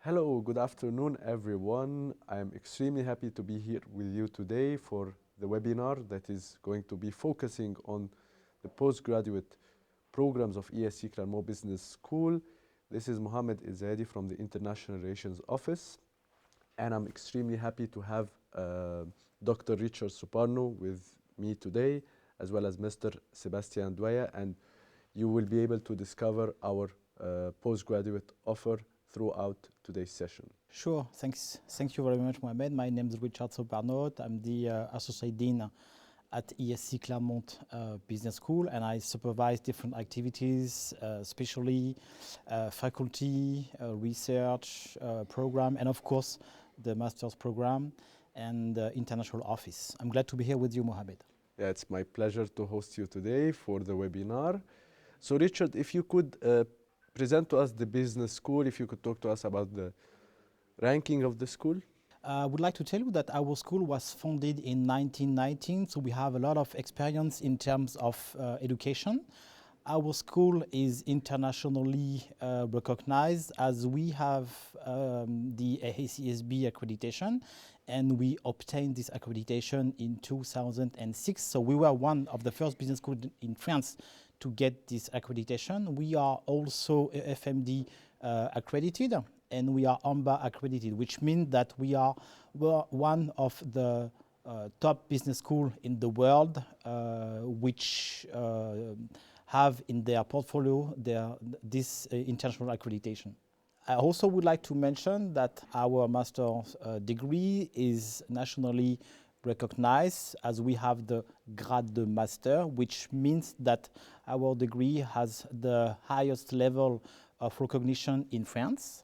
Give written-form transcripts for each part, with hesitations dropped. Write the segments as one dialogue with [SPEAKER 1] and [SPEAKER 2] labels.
[SPEAKER 1] Hello, good afternoon, everyone. I am extremely happy to be here with you today for the webinar that is going to be focusing on the postgraduate programs of ESC Clermont Business School. This is Mohammed Izadi from the International Relations Office, and I'm extremely happy to have Dr. Richard Suparno with me today, as well as Mr. Sebastian Dwaya, and you will be able to discover our postgraduate offer throughout today's session.
[SPEAKER 2] Sure, thanks. Thank you very much, Mohamed. My name is Richard Soparno. I'm the Associate Dean at ESC Clermont Business School, and I supervise different activities, especially faculty, research program, and of course, the master's program and the international office. I'm glad to be here with you, Mohamed.
[SPEAKER 1] Yeah, it's my pleasure to host you today for the webinar. So Richard, if you could present to us the business school, if you could talk to us about the ranking of the school.
[SPEAKER 2] I would like to tell you that our school was founded in 1919, so we have a lot of experience in terms of education. Our school is internationally recognized as we have the ACSB accreditation, and we obtained this accreditation in 2006. So we were one of the first business schools in France to get this accreditation. We are also FMD accredited, and we are AMBA accredited, which means that we are one of the top business schools in the world, which have in their portfolio this international accreditation. I also would like to mention that our master's degree is nationally recognized, as we have the grade de master, which means that our degree has the highest level of recognition in France.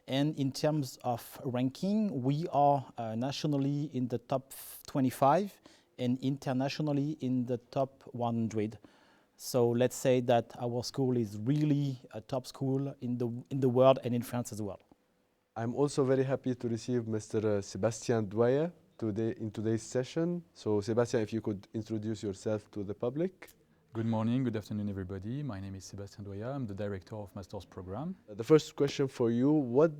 [SPEAKER 2] And in terms of ranking, we are nationally in the top 25 and internationally in the top 100. So let's say that our school is really a top school in the world and in France as well.
[SPEAKER 1] I'm also very happy to receive Mr. Sebastian Dwaya in today's session. So Sebastian, if you could introduce yourself to the public.
[SPEAKER 3] Good morning, good afternoon everybody. My name is Sebastian Dwaya. I'm the director of Master's Program.
[SPEAKER 1] The first question for you, what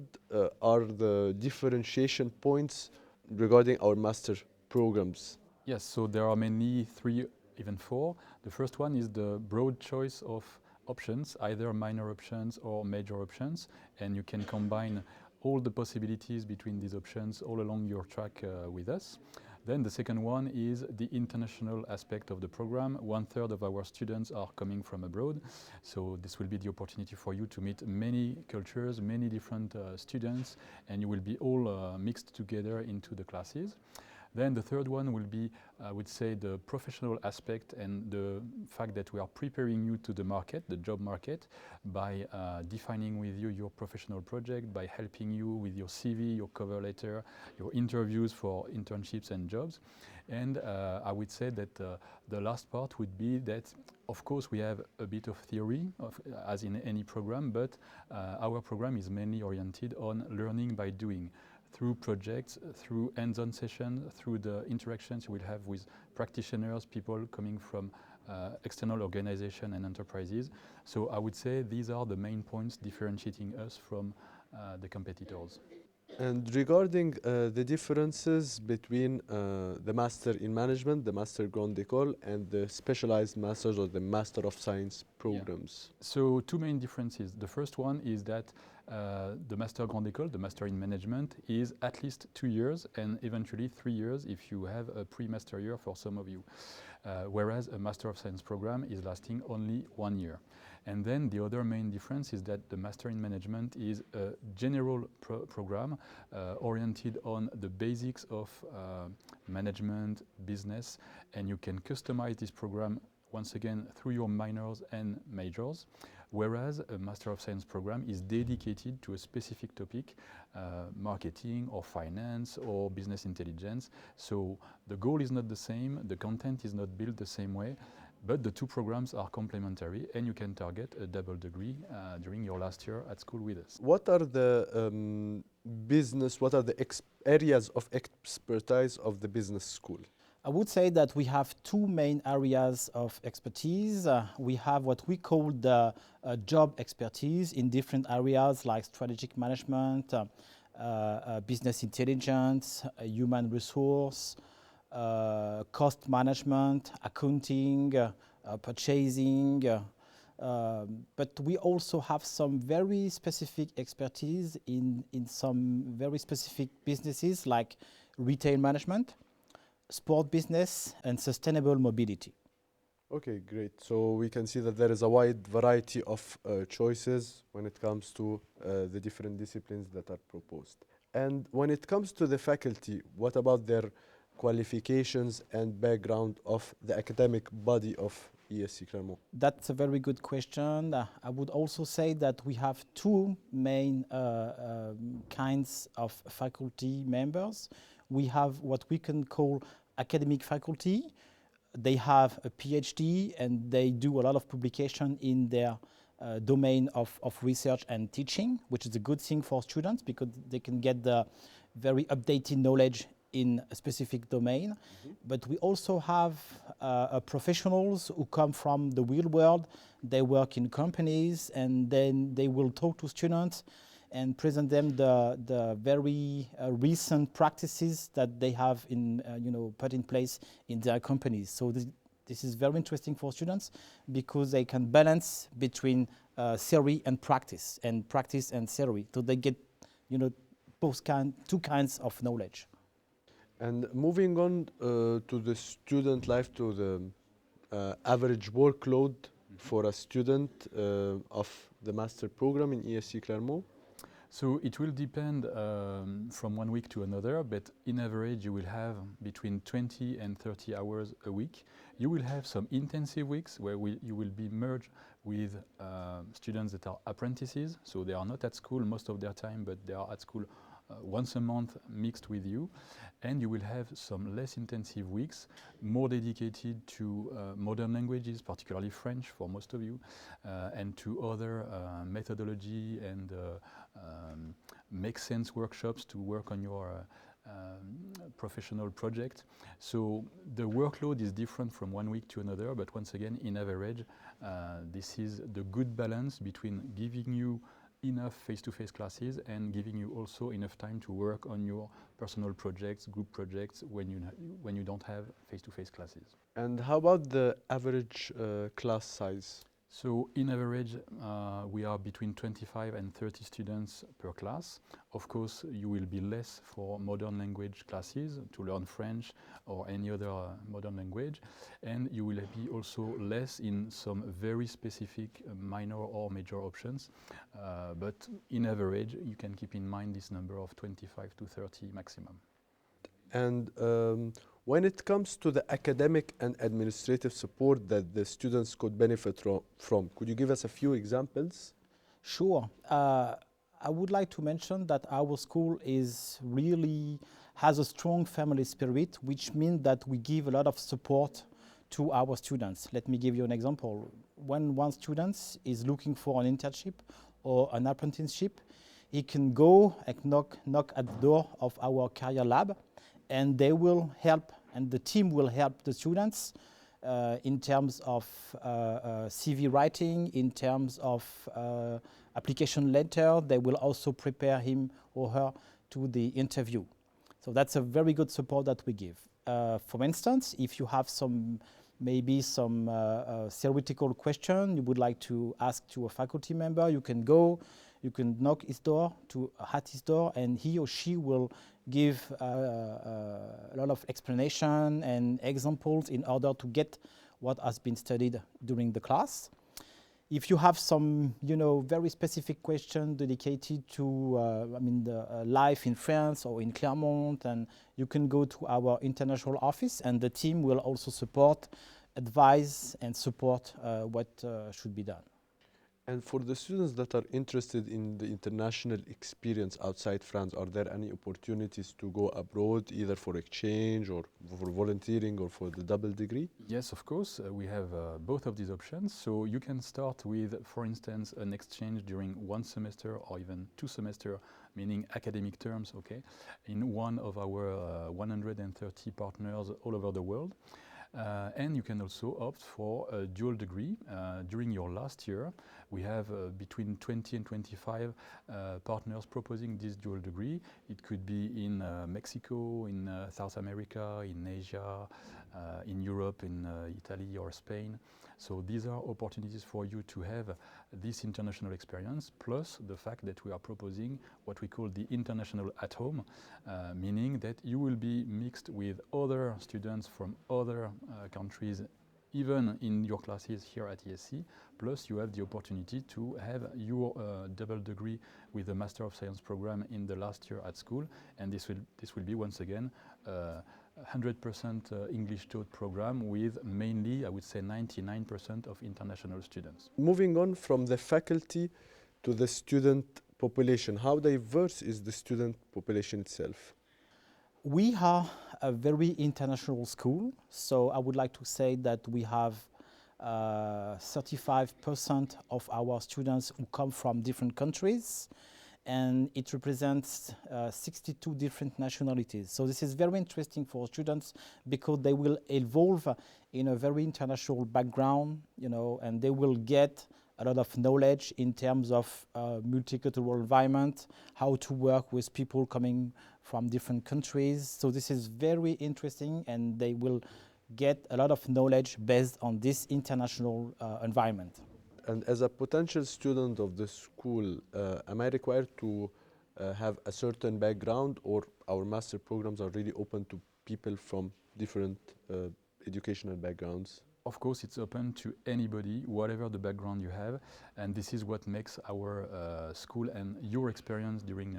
[SPEAKER 1] are the differentiation points regarding our master programs?
[SPEAKER 3] Yes, so there are mainly three, even four. The first one is the broad choice of options, either minor options or major options, and you can combine all the possibilities between these options all along your track with us. Then the second one is the international aspect of the program. 1/3 of our students are coming from abroad, so this will be the opportunity for you to meet many cultures, many different students, and you will be all mixed together into the classes. Then the third one will be, I would say, the professional aspect and the fact that we are preparing you to the market, the job market, by defining with you your professional project, by helping you with your CV, your cover letter, your interviews for internships and jobs. And I would say that the last part would be that, of course, we have a bit of theory, as in any program, but our program is mainly oriented on learning by doing, through projects, through hands-on sessions, through the interactions you will have with practitioners, people coming from external organizations and enterprises. So I would say these are the main points differentiating us from the competitors.
[SPEAKER 1] And regarding the differences between the Master in Management, the Master Grande École, and the specialized Masters or the Master of Science programs.
[SPEAKER 3] Yeah. So two main differences. The first one is that the Master Grande École, the Master in Management, is at least 2 years and eventually 3 years if you have a pre-master year for some of you. Whereas a Master of Science program is lasting only 1 year. And then the other main difference is that the Master in Management is a general program oriented on the basics of management, business, and you can customize this program once again through your minors and majors, whereas a Master of Science program is dedicated to a specific topic, marketing or finance or business intelligence. So the goal is not the same, the content is not built the same way, but the two programs are complementary and you can target a double degree during your last year at school with us.
[SPEAKER 1] What are the areas of expertise of the business school?
[SPEAKER 2] I would say that we have two main areas of expertise. We have what we call the job expertise in different areas like strategic management, business intelligence, human resource, cost management, accounting, purchasing. But we also have some very specific expertise in some very specific businesses like retail management, sport business, and sustainable mobility.
[SPEAKER 1] Okay, great. So we can see that there is a wide variety of choices when it comes to the different disciplines that are proposed. And when it comes to the faculty, what about their qualifications and background of the academic body of ESC Clermont?
[SPEAKER 2] That's a very good question. I would also say that we have two main kinds of faculty members. We have what we can call academic faculty. They have a PhD and they do a lot of publication in their domain of research and teaching, which is a good thing for students because they can get the very updated knowledge in a specific domain. But we also have professionals who come from the real world. They work in companies and then they will talk to students and present them the very recent practices that they have put in place in their companies. So this is very interesting for students because they can balance between theory and practice and theory. So they get two kinds of knowledge.
[SPEAKER 1] And moving on to the student life, to the average workload for a student of the master program in ESC Clermont.
[SPEAKER 3] So it will depend from one week to another, but in average you will have between 20 and 30 hours a week. You will have some intensive weeks where you will be merged with students that are apprentices, so they are not at school most of their time, but they are at school once a month mixed with you. And you will have some less intensive weeks, more dedicated to modern languages, particularly French for most of you, and to other methodology and make sense workshops to work on your professional project. So the workload is different from one week to another, but once again, in average, this is the good balance between giving you enough face-to-face classes and giving you also enough time to work on your personal projects, group projects when you don't have face-to-face classes.
[SPEAKER 1] And how about the average class size?
[SPEAKER 3] So in average, we are between 25 and 30 students per class. Of course, you will be less for modern language classes to learn French or any other modern language. And you will be also less in some very specific minor or major options. But in average, you can keep in mind this number of 25 to 30 maximum.
[SPEAKER 1] And when it comes to the academic and administrative support that the students could benefit from, could you give us a few examples?
[SPEAKER 2] Sure. I would like to mention that our school has a strong family spirit, which means that we give a lot of support to our students. Let me give you an example. When one student is looking for an internship or an apprenticeship, he can go and knock at the door of our career lab, and they will help, and the team will help the students in terms of CV writing, in terms of application letter. They will also prepare him or her to the interview. So that's a very good support that we give. For instance, if you have maybe some theoretical question you would like to ask to a faculty member, you can knock at his door, and he or she will give a lot of explanation and examples in order to get what has been studied during the class. If you have some, very specific question dedicated to, the life in France or in Clermont, and you can go to our international office, and the team will also advise and support what should be done.
[SPEAKER 1] And for the students that are interested in the international experience outside France, are there any opportunities to go abroad, either for exchange or for volunteering or for the double degree?
[SPEAKER 3] Yes, of course. We have both of these options. So you can start with, for instance, an exchange during one semester or even 2 semesters, meaning academic terms, okay, in one of our 130 partners all over the world. And you can also opt for a dual degree. During your last year, we have between 20 and 25 partners proposing this dual degree. It could be in Mexico, in South America, in Asia, in Europe, in Italy or Spain. So these are opportunities for you to have this international experience, plus the fact that we are proposing what we call the international at home, meaning that you will be mixed with other students from other countries, even in your classes here at ESC, plus you have the opportunity to have your double degree with a Master of Science program in the last year at school, and this will be once again 100% English taught program with mainly, I would say, 99% of international students.
[SPEAKER 1] Moving on from the faculty to the student population, how diverse is the student population itself?
[SPEAKER 2] We are a very international school, so I would like to say that we have 35% of our students who come from different countries, and it represents 62 different nationalities. So this is very interesting for students because they will evolve in a very international background, you know, and they will get a lot of knowledge in terms of multicultural environment, how to work with people coming from different countries. So this is very interesting, and they will get a lot of knowledge based on this international environment.
[SPEAKER 1] And as a potential student of the school, am I required to have a certain background, or our master programs are really open to people from different educational backgrounds?
[SPEAKER 3] Of course, it's open to anybody, whatever the background you have, and this is what makes our school and your experience during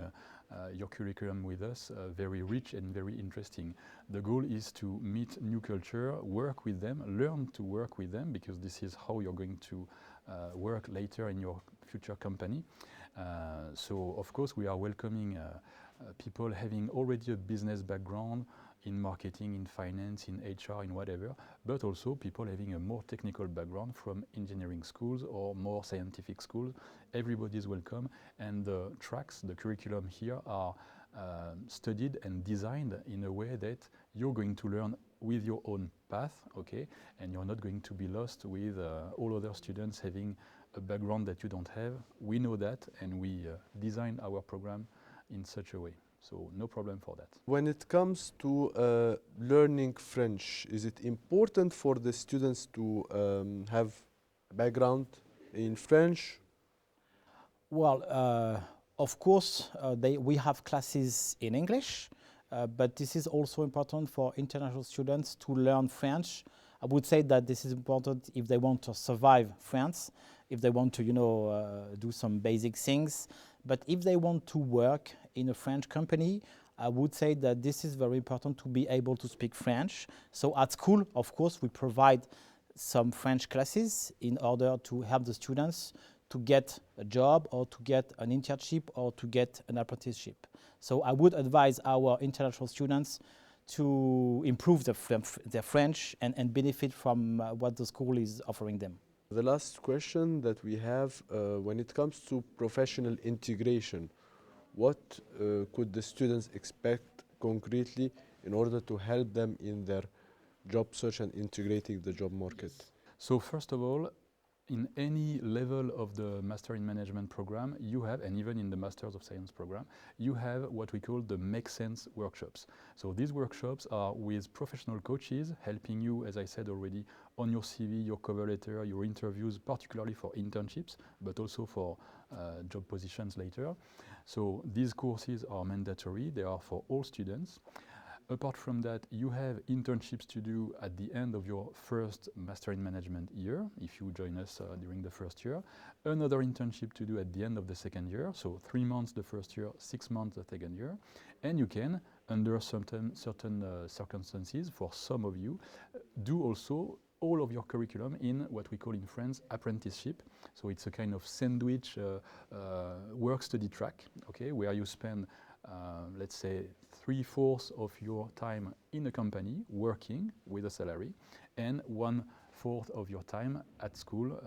[SPEAKER 3] your curriculum with us very rich and very interesting. The goal is to meet new culture, work with them, learn to work with them, because this is how you're going to work later in your future company. So, of course, we are welcoming people having already a business background in marketing, in finance, in HR, in whatever, but also people having a more technical background from engineering schools or more scientific schools. Everybody is welcome, and the tracks, the curriculum here are studied and designed in a way that you're going to learn with your own path, okay, and you're not going to be lost with all other students having a background that you don't have. We know that, and we design our program in such a way. So no problem for that.
[SPEAKER 1] When it comes to learning French, is it important for the students to have a background in French?
[SPEAKER 2] Well, of course, we have classes in English, but this is also important for international students to learn French. I would say that this is important if they want to survive France, if they want to, do some basic things. But if they want to work in a French company, I would say that this is very important to be able to speak French. So at school, of course, we provide some French classes in order to help the students to get a job or to get an internship or to get an apprenticeship. So I would advise our international students to improve their French and benefit from what the school is offering them.
[SPEAKER 1] The last question that we have, when it comes to professional integration, what could the students expect concretely in order to help them in their job search and integrating the job market?
[SPEAKER 3] So first of all, in any level of the Master in Management program, you have, and even in the Masters of Science program, you have what we call the Make Sense workshops. So these workshops are with professional coaches helping you, as I said already, on your CV, your cover letter, your interviews, particularly for internships, but also for job positions later. So these courses are mandatory, they are for all students. Apart from that, you have internships to do at the end of your first Master in Management year, if you join us during the first year. Another internship to do at the end of the second year, so 3 months the first year, 6 months the second year. And you can, under certain circumstances, for some of you, do also all of your curriculum in what we call in France apprenticeship. So it's a kind of sandwich work study track, okay, where you spend, let's say, 3/4 of your time in a company working with a salary, and 1/4 of your time at school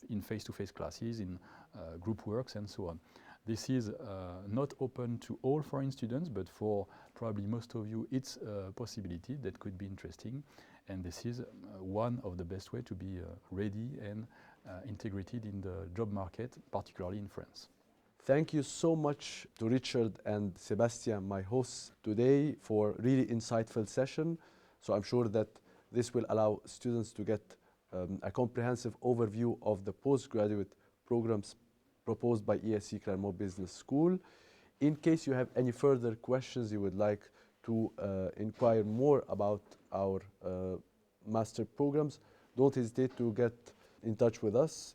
[SPEAKER 3] in face-to-face classes, in group works, and so on. This is not open to all foreign students, but for probably most of you, it's a possibility that could be interesting. And this is one of the best way to be ready and integrated in the job market, particularly in France.
[SPEAKER 1] Thank you so much to Richard and Sebastian, my hosts today, for really insightful session. So I'm sure that this will allow students to get a comprehensive overview of the postgraduate programs proposed by ESC Clermont Business School. In case you have any further questions you would like to inquire more about our master programs, don't hesitate to get in touch with us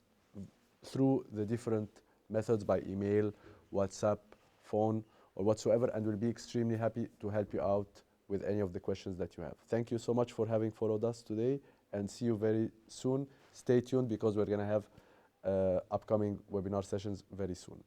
[SPEAKER 1] through the different methods, by email, WhatsApp, phone, or whatsoever, and we'll be extremely happy to help you out with any of the questions that you have. Thank you so much for having followed us today, and see you very soon. Stay tuned, because we're going to have upcoming webinar sessions very soon.